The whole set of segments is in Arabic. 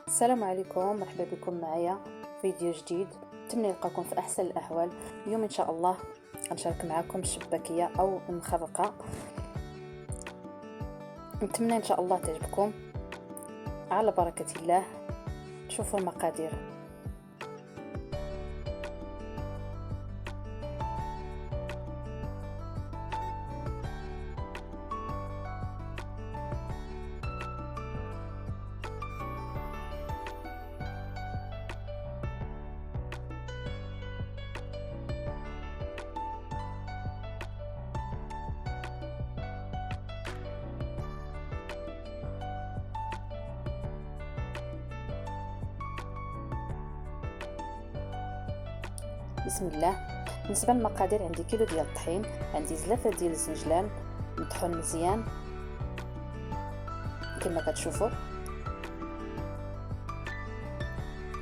السلام عليكم، مرحبا بكم معايا فيديو جديد. نتمنى نلقاكم في احسن الاحوال. اليوم ان شاء الله غنشارك معكم الشباكيه او المخرقه. نتمنى ان شاء الله تعجبكم. على بركه الله، شوفوا المقادير. بسم الله. بالنسبه للمقادير، عندي كيلو ديال الطحين، عندي زلافه ديال الزنجلان مطحون مزيان كما كتشوفوا،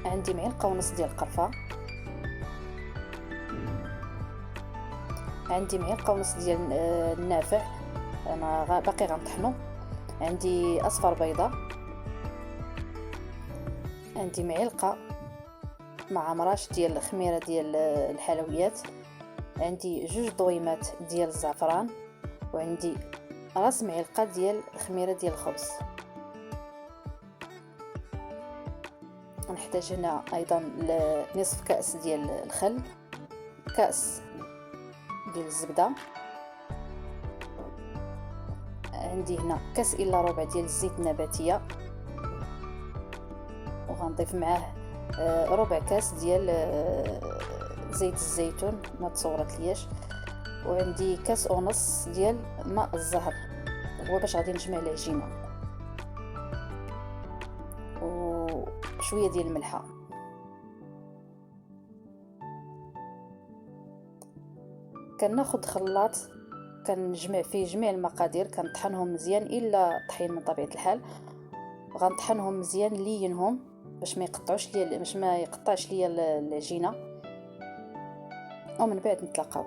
عندي معلقه ونص ديال القرفه، عندي معلقه ونص ديال النافع انا باقي غنطحنو، عندي اصفر بيضه، عندي معلقه مع مراش ديال الخميره ديال الحلويات، عندي 2 ضويمات ديال الزعفران، وعندي راس معلقه ديال الخميره ديال الخبز. نحتاج هنا ايضا نصف كاس ديال الخل، كاس ديال الزبده، عندي هنا كاس الا ربع ديال الزيت النباتيه، وغنضيف معاه ربع كاس ديال زيت الزيتون ما تصورت لياش، وعندي كاس ونص ديال ماء الزهر هو باش غادي نجمع العجينه، وشويه ديال الملحه. كناخذ خلاط كنجمع فيه جميع المقادير، كنطحنهم مزيان الا طحين من طبيعه الحال، غنطحنهم مزيان لينهم باش ما يقطعش ليا العجينه، ومن بعد نتلاقاو.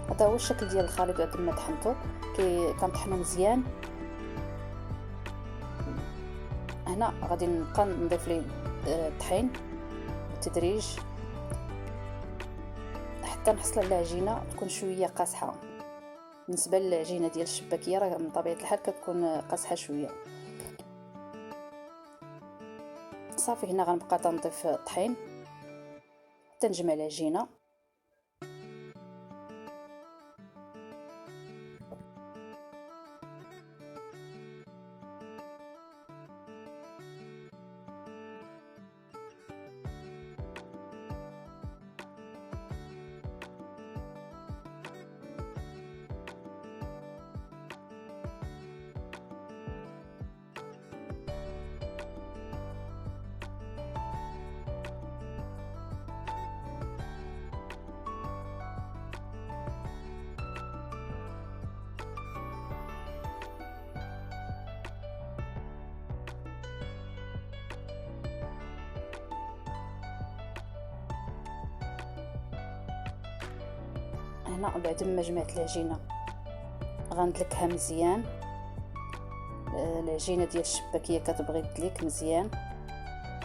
هذا هو الشكل ديال الخليط بعد ما طحنته، كنطحنو مزيان. هنا غادي نبقى نضيف ليه الطحين بالتدريج حتى نحصل على العجينه تكون شويه قاصحه. بالنسبه للعجينه ديال الشباكيه راه من طبيعه الحال كتكون قاصحه شويه. صافي، هنا غنبقى تنضيف الطحين حتى نجمع العجينه. هنا بعد ما جمعت العجينه غندلكها مزيان. العجينه ديال الشباكيه كتبغي تدليك مزيان.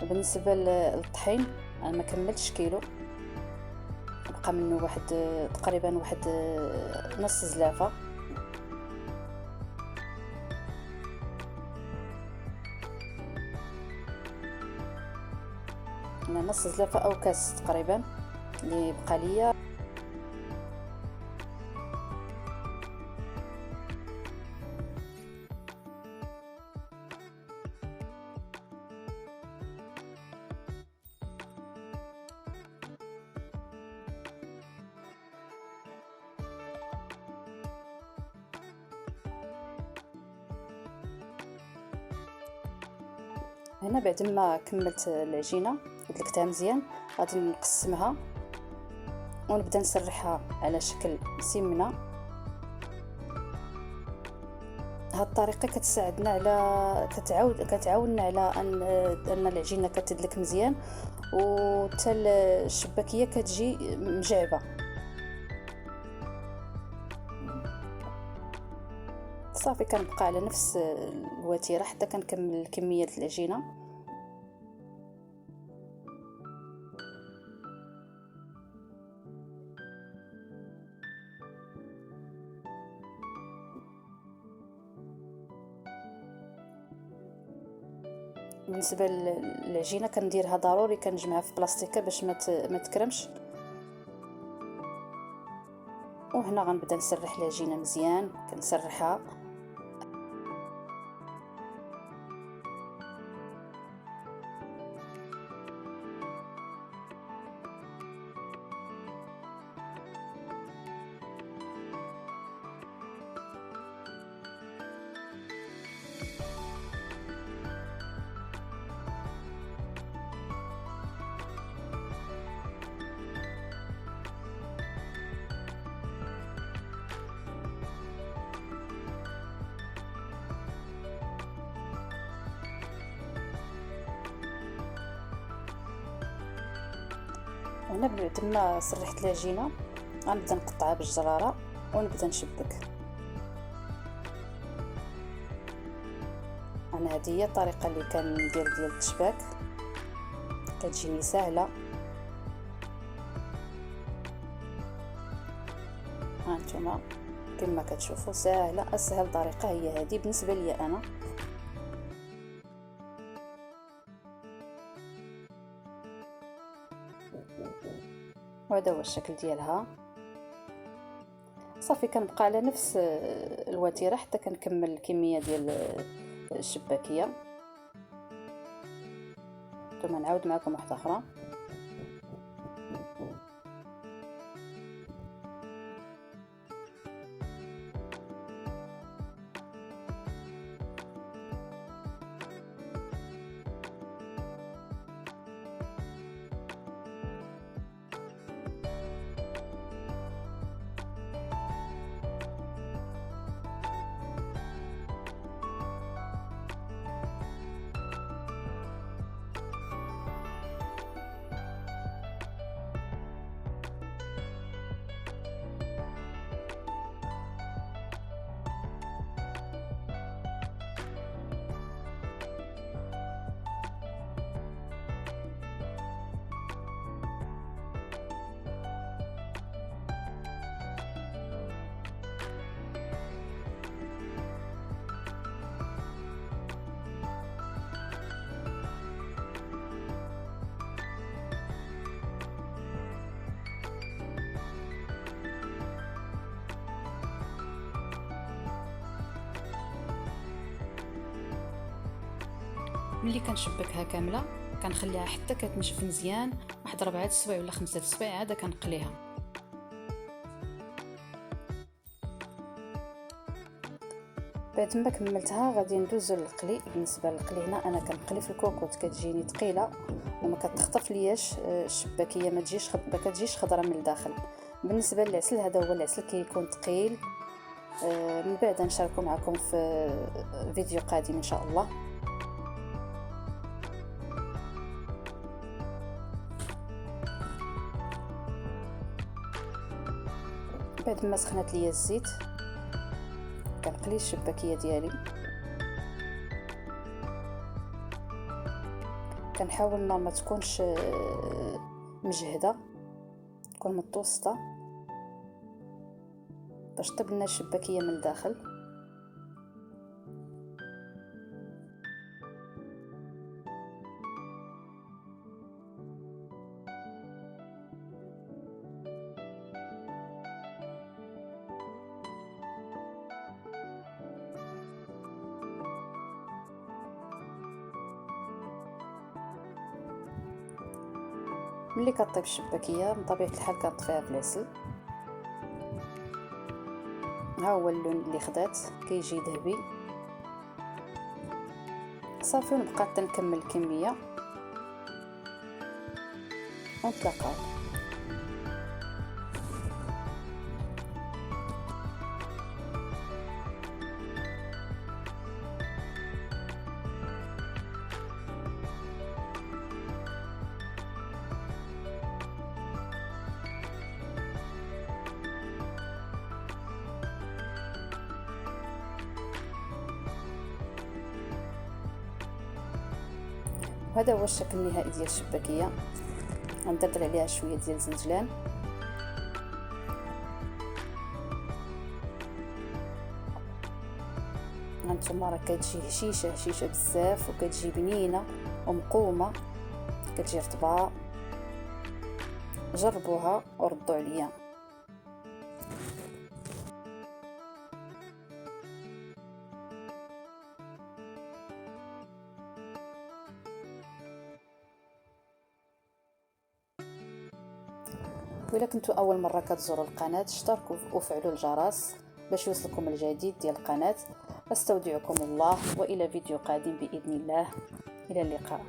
وبالنسبه للطحين انا ما كملتش كيلو، بقى منه واحد تقريبا واحد نص زلافه. نص زلافه او كاس تقريبا اللي بقى ليا. هنا بعد ما كملت العجينه ودلكتها مزيان غادي نقسمها ونبدا نسرحها على شكل سمنه. هاد الطريقه كتساعدنا على كتعاوننا على ان العجينه كتدلك مزيان وحتى الشباكيه كتجي مجعبه. صافي كنبقى على نفس الوتيره حتى كنكمل كميه العجينه. بالنسبه للعجينه كنديرها ضروري كنجمعها في بلاستيكه باش ما تكرمش. وهنا غنبدا نسرح العجينه مزيان كنسرحها. هنا بعد ما سرحت العجينه غنبدا نقطعها بالجراره ونبدا نشبك. انا هذه هي الطريقه اللي كندير ديال التشباك، كتجيني سهله. هانتوما كما كتشوفوا سهله، اسهل طريقه هي هذه بالنسبه لي انا. وهذا هو الشكل ديالها. صافي كنبقى على نفس الوتيره حتى كنكمل الكميه ديال الشباكيه. ثم نعاود معكم واحده اخرى. ملي كنشبكها كامله كنخليها حتى كتنشف مزيان، واحد 4 سوايع ولا 5 سوايع عاد كنقليها. بعد ما كملتها غادي ندوزو للقلي. بالنسبه للقلي هنا انا كنقلي في الكوكوط، كتجيني ثقيله وما كتخطف لياش الشباكيه، ما كتجيش خضره من الداخل. بالنسبه للعسل هذا هو العسل كيكون ثقيل. من بعد نشاركو معكم في فيديو قادم ان شاء الله. بعد ما سخنت ليا الزيت كنقلي الشباكيه ديالي. كنحاول النار ما تكونش مجهده، تكون متوسطه باش طيب لنا الشباكيه من الداخل. ملي كطيب الشباكيه من طبيعه الحال كنطفيها بلاسل. ها هو اللون اللي خدات كيجي ذهبي. صافي ونبقى تنكمل الكميه ونتلاقاو. وهذا هو الشكل النهائي ديال الشباكيه. غندردر عليها شويه ديال الزنجلان. هانتوما راه كتجي هشيشه بزاف وكتجي بنينه ومقومه، كتجي رطبه. جربوها وردوا عليا. وإلا كنتوا اول مره كتزوروا القناه اشتركوا وفعلوا الجرس باش يوصلكم الجديد ديال القناه. استودعكم الله والى فيديو قادم باذن الله. الى اللقاء.